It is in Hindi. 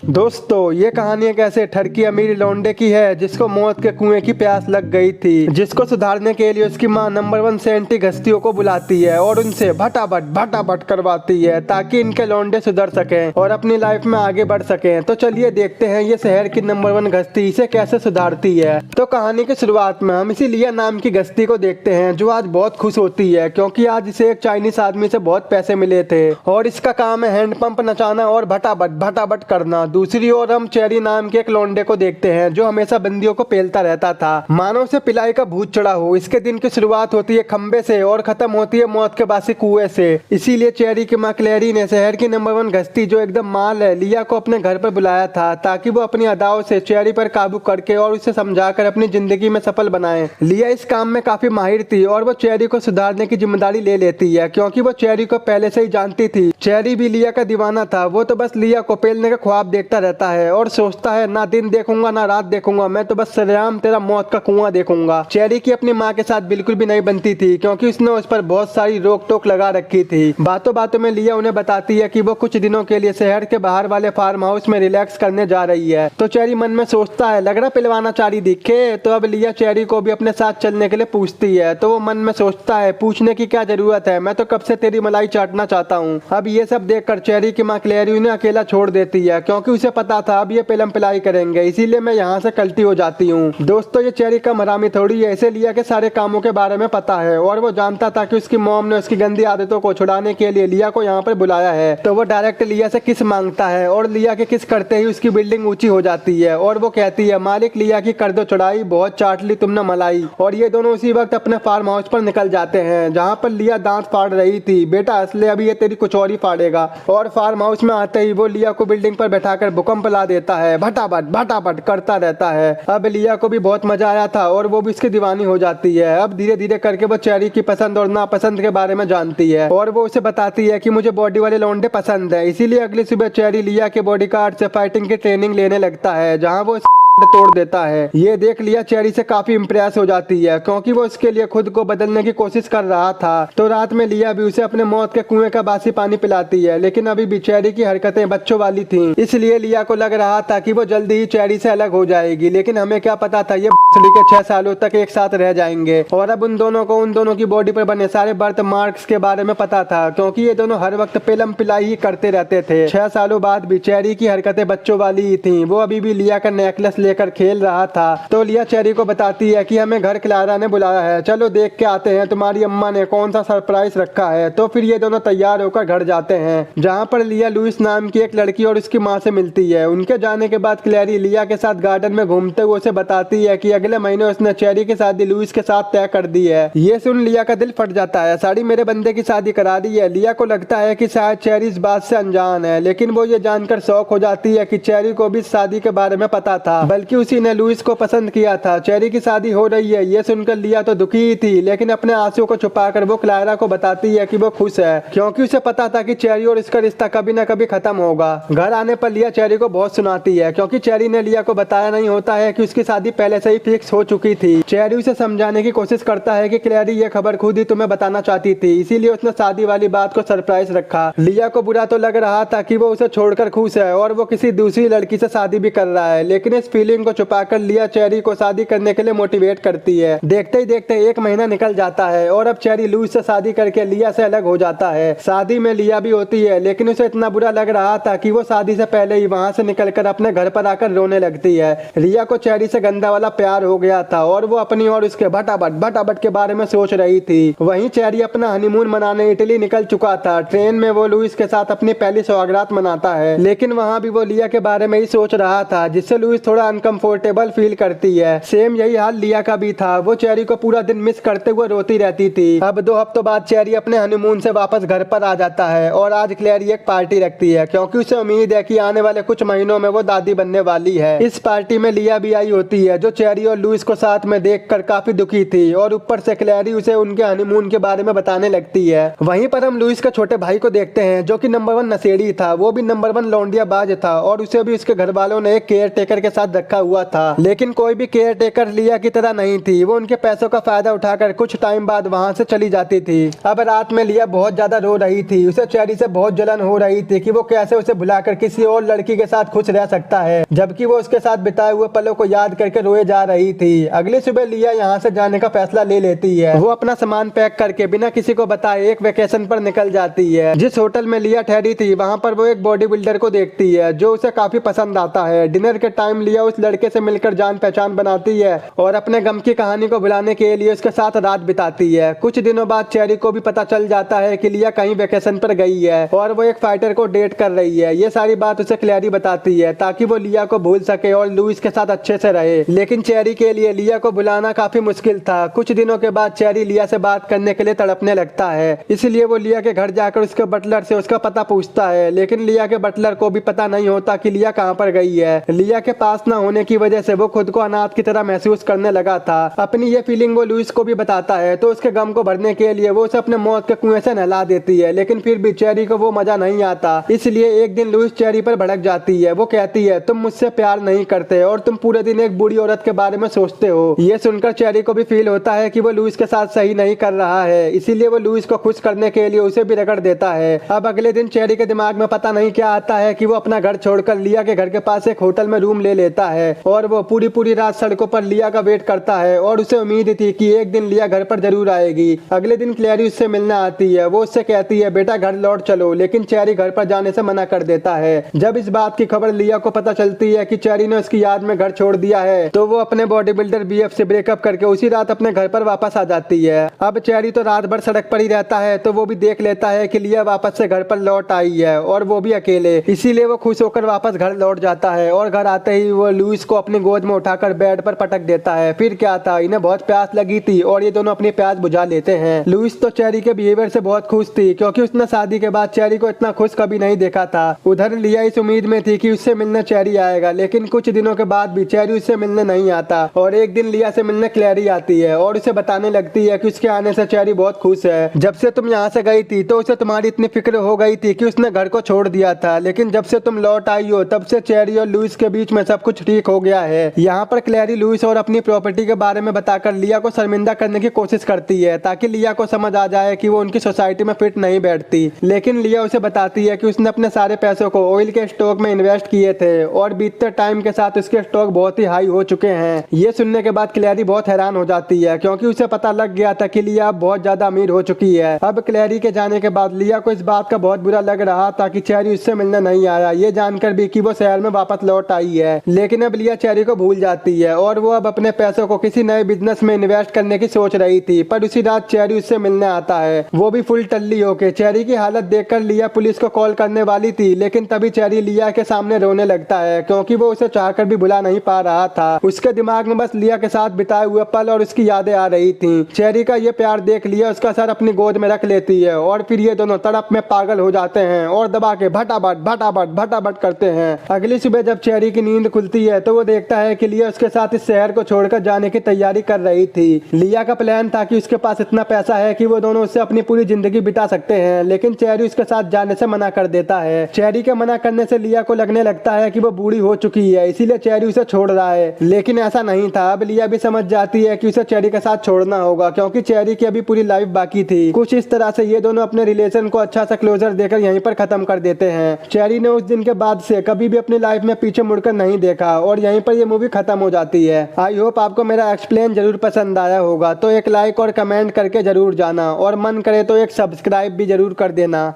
दोस्तों ये कहानी एक ऐसे ठरकी अमीर लौंडे की है जिसको मौत के कुएं की प्यास लग गई थी, जिसको सुधारने के लिए उसकी मां नंबर 1 सेंटी घस्तियों को बुलाती है और उनसे भटाभट करवाती है ताकि इनके लौंडे सुधर सकें और अपनी लाइफ में आगे बढ़ सकें। तो चलिए देखते हैं ये शहर की नंबर 1 घस्ती इसे कैसे सुधारती है। तो कहानी की शुरुआत में हम इसी लिया नाम की घस्ती को देखते हैं जो आज बहुत खुश होती है क्योंकि आज इसे एक चाइनीस आदमी से बहुत पैसे मिले थे और इसका काम है हैंडपंप नचाना और भटाभट करना। दूसरी ओर हम चेरी नाम के एक लौंडे को देखते हैं जो हमेशा बंदियों को पेलता रहता था, मानो उसे पिलाई का भूत चढ़ा हो। इसके दिन की शुरुआत होती है खंबे से और खत्म होती है मौत के बासी कुएं से। इसीलिए चेरी की मां क्लेरी ने शहर की नंबर 1 घस्ती जो एकदम माल है लिया को अपने घर पर बुलाया था ताकि वो अपनी अदाओं से चेरी पर काबू करके और उसे समझाकर अपनी जिंदगी में सफल बनाए। लिया इस काम में काफी माहिर थी और वो चेरी को सुधारने की जिम्मेदारी ले लेती है क्योंकि वो चेरी को पहले से ही जानती थी। चेरी भी लिया का दीवाना था, वो तो बस लिया को पेलने का ख्वाब देखता रहता है और सोचता है ना दिन देखूंगा ना रात देखूंगा, मैं तो बस सरेआम तेरा मौत का कुआं देखूंगा। चेरी की अपनी माँ के साथ बिल्कुल भी नहीं बनती थी क्योंकि उसने उस पर बहुत सारी रोक टोक लगा रखी थी। बातों बातों में लिया उन्हें बताती है कि वो कुछ दिनों के लिए शहर के बाहर वाले फार्म हाउस में रिलैक्स करने जा रही है। तो चेरी मन में सोचता है लग रहा पिलवाना चारी दिखे, तो अब लिया चेरी को भी अपने साथ चलने के लिए पूछती है। तो वो मन में सोचता है पूछने की क्या जरूरत है, मैं तो कब से तेरी मलाई चाटना चाहता हूँ। अब ये सब देखकर चेरी की माँ क्लेरी उन्हें अकेला छोड़ देती है क्योंकि उसे पता था अब ये पेलम पिलाई करेंगे, इसीलिए मैं यहाँ से कल्टी हो जाती हूँ। दोस्तों ये चेरी कम हरामी थोड़ी है, इसे लिया के सारे कामों के बारे में पता है और वो जानता था कि उसकी मॉम ने उसकी गंदी आदतों को छुड़ाने के लिए लिया को यहाँ पर बुलाया है। तो वो डायरेक्ट लिया से किस मांगता है और लिया के किस करते ही उसकी बिल्डिंग ऊंची हो जाती है और वो कहती है मालिक लिया की कर दो चढ़ाई, बहुत चाट ली तुमने मलाई। और ये दोनों उसी वक्त अपने फार्म हाउस पर निकल जाते हैं जहाँ पर लिया दांत फाड़ रही थी। बेटा असले अभी ये तेरी कुछ और ही फाड़ेगा। और फार्म हाउस में आते ही वो लिया को बिल्डिंग पर बैठाकर भूकंप ला देता है, भटाभट करता रहता है। अब लिया को भी बहुत मजा आया था और वो भी इसकी दीवानी हो जाती है। अब धीरे धीरे करके वो चेरी की पसंद और नापसंद के बारे में जानती है और वो उसे बताती है कि मुझे बॉडी वाले लौंडे पसंद है। इसीलिए अगली सुबह चेरी लिया के बॉडीगार्ड से फाइटिंग की ट्रेनिंग लेने लगता है जहाँ वो तोड़ देता है। ये देख लिया चेरी से काफी इम्प्रेस हो जाती है क्योंकि वो उसके लिए खुद को बदलने की कोशिश कर रहा था। तो रात में लिया भी उसे अपने मौत के कुएं का बासी पानी पिलाती है, लेकिन अभी भी चेरी की हरकतें बच्चों वाली थी, इसलिए लिया को लग रहा था कि वो जल्दी ही चेरी से अलग हो जाएगी। लेकिन हमें क्या पता था ये के 6 सालों तक एक साथ रह जाएंगे। और अब उन दोनों की बॉडी पर बने सारे बर्थ मार्क्स के बारे में पता था क्योंकि ये दोनों हर वक्त पेलम पिलाई ही करते रहते थे। 6 सालों बाद भी चेरी की हरकतें बच्चों वाली ही थी। वो अभी भी लिया का नेकलेस लेकर खेल रहा था। तो लिया चेरी को बताती है कि हमें घर क्लारा ने बुलाया है, चलो देख के आते हैं तुम्हारी अम्मा ने कौन सा सरप्राइज रखा है। तो फिर ये दोनों तैयार होकर घर जाते हैं जहाँ पर लिया लुइस नाम की एक लड़की और उसकी माँ से मिलती है। उनके जाने के बाद क्लेरी लिया के साथ गार्डन में घूमते हुए उसे बताती है कि अगले महीने उसने चेरी की शादी लुइस के साथ तय कर दी है। ये सुन लिया का दिल फट जाता है, साड़ी मेरे बंदे की शादी करा दी है। लिया को लगता है कि शायद चेरी इस बात से अनजान है, लेकिन वो ये जानकर शौक हो जाती है कि चेरी को भी शादी के बारे में पता था, बल्कि उसी ने लुइस को पसंद किया था। चेरी की शादी हो रही है ये सुनकर लिया तो दुखी ही थी, लेकिन अपने आंसू को छुपाकर वो क्लारा को बताती है कि वो खुश है क्योंकि उसे पता था कि चेरी और इसका रिश्ता कभी न कभी खत्म होगा। घर आने पर लिया चेरी को बहुत सुनाती है क्योंकि चेरी ने लिया को बताया नहीं होता है कि उसकी शादी पहले से ही फिक्स हो चुकी थी। चेरी उसे समझाने की कोशिश करता है कि क्लेरी ये खबर खुद ही तुम्हें बताना चाहती थी, इसीलिए उसने शादी वाली बात को सरप्राइज रखा। लिया को बुरा तो लग रहा था कि वो उसे छोड़कर खुश है और वो किसी दूसरी लड़की से शादी भी कर रहा है, लेकिन इस फीलिंग को छुपाकर लिया चेरी को शादी करने के लिए मोटिवेट करती है। देखते ही देखते 1 महीना निकल जाता है और अब चेरी लुइस से शादी करके लिया से अलग हो जाता है। शादी में लिया भी होती है, लेकिन उसे इतना बुरा लग रहा था कि वो शादी से पहले ही वहाँ से निकलकर अपने घर पर आकर रोने लगती है। लिया को चेरी से गंदा वाला प्यार हो गया था और वो अपनी और उसके भटाभट के बारे में सोच रही थी। वहीं चेरी अपना हनीमून मनाने इटली निकल चुका था। ट्रेन में वो लुइस के साथ अपनी पहली सौगात मनाता है, लेकिन वहाँ भी वो लिया के बारे में ही सोच रहा था, जिससे लुइस थोड़ा अनकंफर्टेबल फील करती है। सेम यही हाल लिया का भी था, वो चेरी को पूरा दिन मिस करते हुए रोती रहती थी। अब 2 हफ्तों बाद चेरी अपने हनीमून से वापस घर पर आ जाता है और आज क्लेरी एक पार्टी रखती है क्योंकि उसे उम्मीद है कि आने वाले कुछ महीनों में वो दादी बनने वाली है। इस पार्टी में लिया भी आई होती है जो चेरी और लुइस को साथ में देखकर काफी दुखी थी और ऊपर से क्लेरी उसे उनके हनीमून के बारे में बताने लगती है। वहीं पर हम लुइस के छोटे भाई को देखते हैं जो कि नंबर 1 नशेड़ी था। वो भी नंबर 1 लौंडिया बाज था और उसे भी उसके घर वालों ने एक केयर टेकर के साथ रखा हुआ था, लेकिन कोई भी केयर टेकर लिया की तरह नहीं थी। वो उनके पैसों का फायदा उठाकर कुछ टाइम बाद वहाँ से चली जाती थी। अब रात में लिया बहुत ज्यादा रो रही थी। उसे चेरी से बहुत जलन हो रही थी कि वो कैसे उसे भुलाकर किसी और लड़की के साथ खुश रह सकता है, जबकि वो उसके साथ बिताए हुए पलों को याद करके रोए जा रही थी। अगली सुबह लिया यहाँ से जाने का फैसला ले लेती है। वो अपना सामान पैक करके बिना किसी को बताए एक वेकेशन पर निकल जाती है। जिस होटल में लिया ठहरी थी वहाँ पर वो एक बॉडी बिल्डर को देखती है जो उसे काफी पसंद आता है। डिनर के टाइम लिया उस लड़के से मिलकर जान पहचान बनाती है और अपने गम की कहानी को भुलाने के लिए उसके साथ रात बिताती है। कुछ दिनों बाद चेरी को भी पता चल जाता है कि लिया कहीं वेकेशन पर गई है और वो एक फाइटर को डेट कर रही है। ये सारी बात उसे क्लैरी बताती है ताकि वो लिया को भूल सके और लुइस के साथ अच्छे से रहे, लेकिन चेरी के लिए लिया को बुलाना काफी मुश्किल था। कुछ दिनों के बाद चेरी लिया से बात करने के लिए तड़पने लगता है, इसलिए वो लिया के घर जाकर उसके बटलर से उसका पता पूछता है, लेकिन लिया के बटलर को भी पता नहीं होता कि लिया कहाँ पर गई है। लिया के पास न होने की वजह से वो खुद को अनाथ की तरह महसूस करने लगा था। अपनी ये फीलिंग वो लुइस को भी बताता है तो उसके गम को भरने के लिए वो उसे अपने मौत के कुएं से नहला देती है, लेकिन फिर भी चेरी को वो मजा नहीं आता। इसलिए एक दिन लुइस चेरी पर भड़क जाती है। वो कहती है तुम मुझसे प्यार नहीं करते और तुम पूरे दिन एक बूढ़ी औरत के बारे में सोचते हो। ये सुनकर चेरी को भी फील होता है कि वो लुइस के साथ सही नहीं कर रहा है, इसीलिए वो लुइस को खुश करने के लिए उसे भी रगड़ देता है। अब अगले दिन चेरी के दिमाग में पता नहीं क्या आता है कि वो अपना घर छोड़कर लिया के घर के पास एक होटल में रूम ले लेता है और वो पूरी रात सड़कों पर लिया का वेट करता है और उसे उम्मीद थी कि एक दिन लिया घर पर जरूर आएगी। अगले दिन क्लैरी उससे मिलने आती है। वो उससे कहती है बेटा घर लौट चलो, लेकिन चेरी घर पर जाने से मना कर देता है। जब इस बात की खबर लिया को पता चलती है कि चेरी ने उसकी याद में घर छोड़ दिया है तो वो अपने बॉडी बिल्डर बीएफ से ब्रेकअप करके उसी रात अपने घर पर वापस आ जाती है। अब चेरी तो रात भर सड़क पर ही रहता है तो वो भी देख लेता है कि लिया वापस से घर पर लौट आई है और वो भी अकेले, इसीलिए वो खुश होकर वापस घर लौट जाता है और घर आते ही वो लुइस को अपनी गोद में उठाकर बेड पर पटक देता है। फिर क्या था, इन्हें बहुत प्यास लगी थी और ये दोनों अपनी प्यास बुझा लेते हैं। लुइस तो चेरी के बिहेवियर से बहुत खुश थी क्योंकि उसने शादी के बाद चेरी को इतना खुश कभी नहीं देखा था। उधर लिया इस उम्मीद में थी कि उससे मिलने चेरी आएगा, लेकिन कुछ दिनों के बाद भी चेरी उससे मिलने नहीं आता और एक दिन लिया से मिलने क्लैरी आती है और उसे बताने लगती है कि उसके आने से चेरी बहुत खुश है। जब से तुम यहाँ से गई थी तो उसे तुम्हारी इतनी फिक्र हो गई थी कि उसने घर को छोड़ दिया था, लेकिन जब से तुम लौट आई हो तब से चेरी और लुइस के बीच में सब कुछ ठीक हो गया है। यहाँ पर क्लैरी लुइस और अपनी प्रॉपर्टी के बारे में बताकर लिया को शर्मिंदा करने की कोशिश करती है ताकि लिया को समझ आ जाए कि वो उनकी सोसाइटी में फिट नहीं बैठती, लेकिन लिया उसे बताती है कि उसने अपने सारे पैसों को ऑयल के स्टॉक में इन्वेस्ट किए थे और बीतते टाइम के साथ उसके स्टॉक बहुत ही हाई हो चुके हैं। ये सुनने के बाद क्लैरी बहुत हैरान हो जाती है क्योंकि उसे पता लग गया था कि लिया बहुत ज्यादा अमीर हो चुकी है। अब क्लैरी के जाने के बाद लिया को इस बात का बहुत बुरा लग रहा था कि चेरी उससे मिलने नहीं आया, ये जानकर भी कि वो शहर में वापस लौट आई है। लेकिन अब लिया चेरी को भूल जाती है और वो अब अपने पैसों को किसी नए बिजनेस में इन्वेस्ट करने की सोच रही थी, पर उसी रात चेरी उससे मिलने आता है, वो भी फुल टल्ली होके। चेरी की हालत देखकर लिया पुलिस को कॉल करने वाली थी, लेकिन तभी चेरी लिया के सामने रोने लगता है क्योंकि वो उसे चाहकर भी भुला नहीं पा रहा था। उसके दिमाग में बस लिया के साथ बिताए हुए पल और उसकी यादें आ रही थी। चेरी का ये प्यार देख लिया उसका सर अपनी गोद में रख लेती है और फिर ये दोनों तड़प में पागल हो जाते हैं और दबा के भटाभट करते हैं। अगली सुबह जब चेरी की नींद खुलती है तो वो देखता है कि लिया उसके साथ इस शहर को छोड़कर जाने की तैयारी कर रही थी। लिया का प्लान था कि उसके पास इतना पैसा है कि वो दोनों उससे अपनी पूरी जिंदगी बिता सकते हैं, लेकिन चेरी उसके साथ जाने से मना कर देता है। चेरी के मना करने से लिया को लगने लगता है कि वो बूढ़ी हो चुकी है, इसीलिए चेरी उसे छोड़ रहा है, लेकिन ऐसा नहीं था। अब लिया भी समझ जाती है कि उसे चेरी के साथ छोड़ना होगा क्योंकि चेरी की अभी पूरी लाइफ बाकी थी। कुछ इस तरह से ये दोनों अपने रिलेशन को अच्छा सा क्लोजर देकर यहीं पर खत्म कर देते हैं। चेरी ने उस दिन के बाद से कभी भी अपनी लाइफ में पीछे मुड़कर नहीं देखा और यहीं पर ये मूवी खत्म हो जाती है। आई होप आपको मेरा एक्सप्लेन जरूर पसंद आया होगा, तो एक लाइक और कमेंट करके जरूर जाना और मन करे तो एक सब्सक्राइब भी जरूर कर देना।